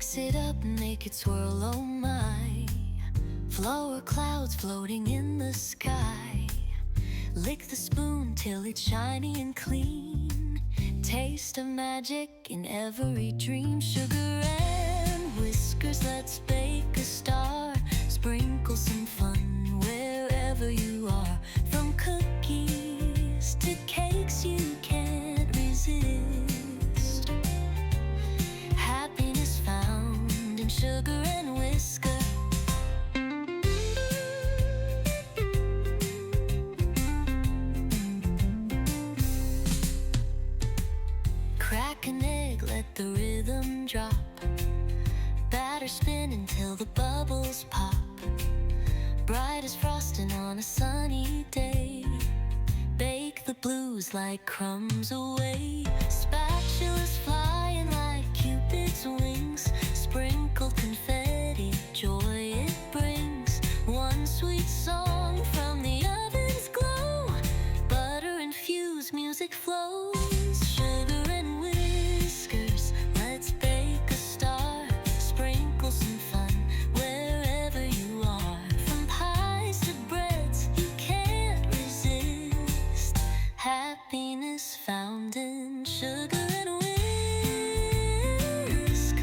Mix it up and make it swirl, oh my. Flower clouds floating in the sky. Lick the spoon till it's shiny and clean. Taste of magic in every dream. Sugar and whiskers, let's bake a star. Sprinkle some fun wherever you are. From cookies to cakes you can't resist. Happiness found in sugar and whisker. Crack an egg, let the rhythm drop. Batter spin until the bubbles pop. Bright as frosting on a sunny day. Bake the blues like crumbs away. Spatulas flying like Cupid's wings. Sprinkled confetti, joy it brings. One sweet song from the oven's glow. Butter infused music flows. Sugar and whiskers, let's bake a star. Sprinkle some fun wherever you are. From pies to breads, you can't resist. Happiness found in sugar and whisk.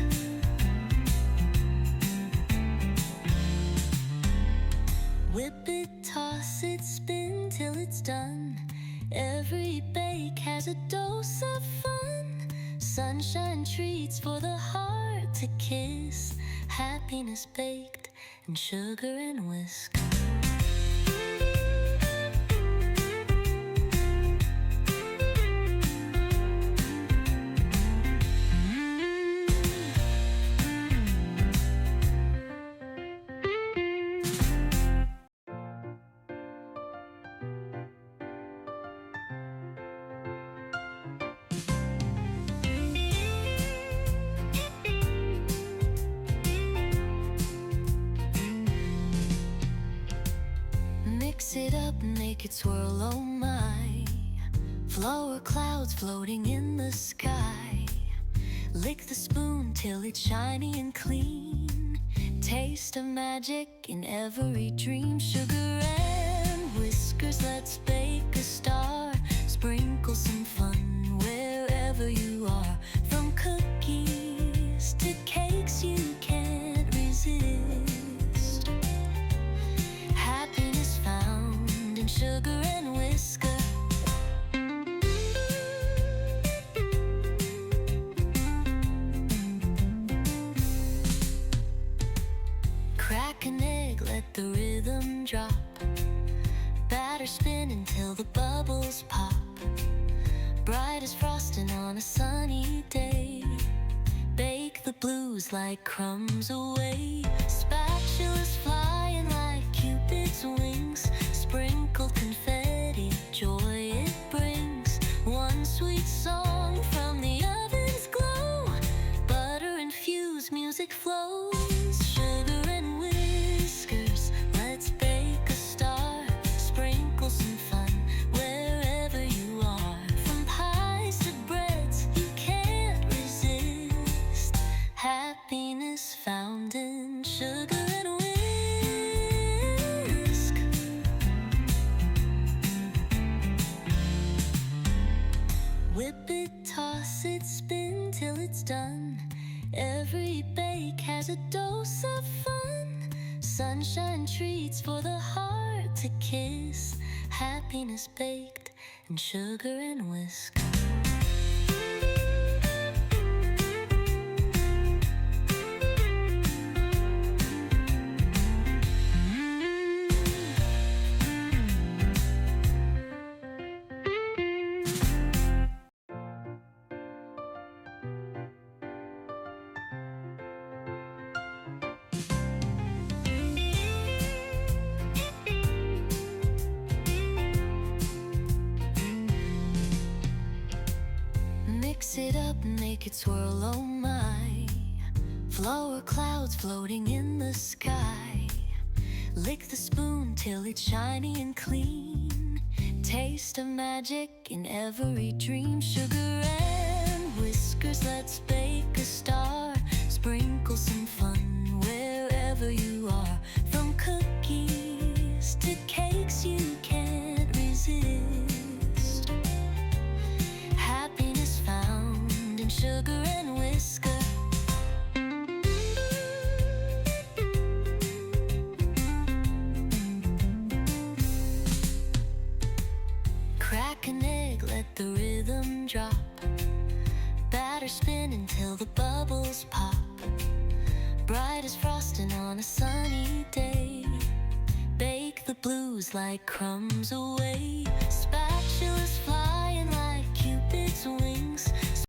Whip it, toss it, spin till it's done. Every bake has a dose of fun. Sunshine treats for the heart to kiss. Happiness baked in sugar and whisk. Mix it up and make it swirl, oh my. Flower clouds floating in the sky. Lick the spoon till it's shiny and clean. Taste of magic in every dream. Sugar and whiskers, let's bake a star. Sprinkle some fun wherever you are. From cookies to cakes you can't resist. Happiness found in sugar and whisker. Crack an egg, let the rhythm drop. Batter spin until the bubbles pop. Bright as frosting on a sunny day. Bake the blues like crumbs away. Spatulas flying like Cupid's wings. Sprinkled confetti, joy it brings. One sweet song from the oven's glow. Butter infused music flows. Sugar and whiskers, let's bake a star. Sprinkle some fun wherever you are. From pies to breads, you can't resist. Happiness found in sugar and whisk. Whip it, toss it, spin till it's done. Every bake has a dose of fun. Sunshine treats for the heart to kiss. Happiness baked in sugar and whisk. Mix it up and make it swirl, oh my. Flower clouds floating in the sky. Lick the spoon till it's shiny and clean. Taste of magic in every dream. Sugar and whiskers, let's bake a star. Sprinkle wholesome fun wherever you are. From cookies to cakes you can't resist. Happiness found in sugar and whisker. Crack an egg, let the rhythm drop. Batter spin until the bubbles pop. Bright as frosting on a sunny day. Bake the blues like crumbs away.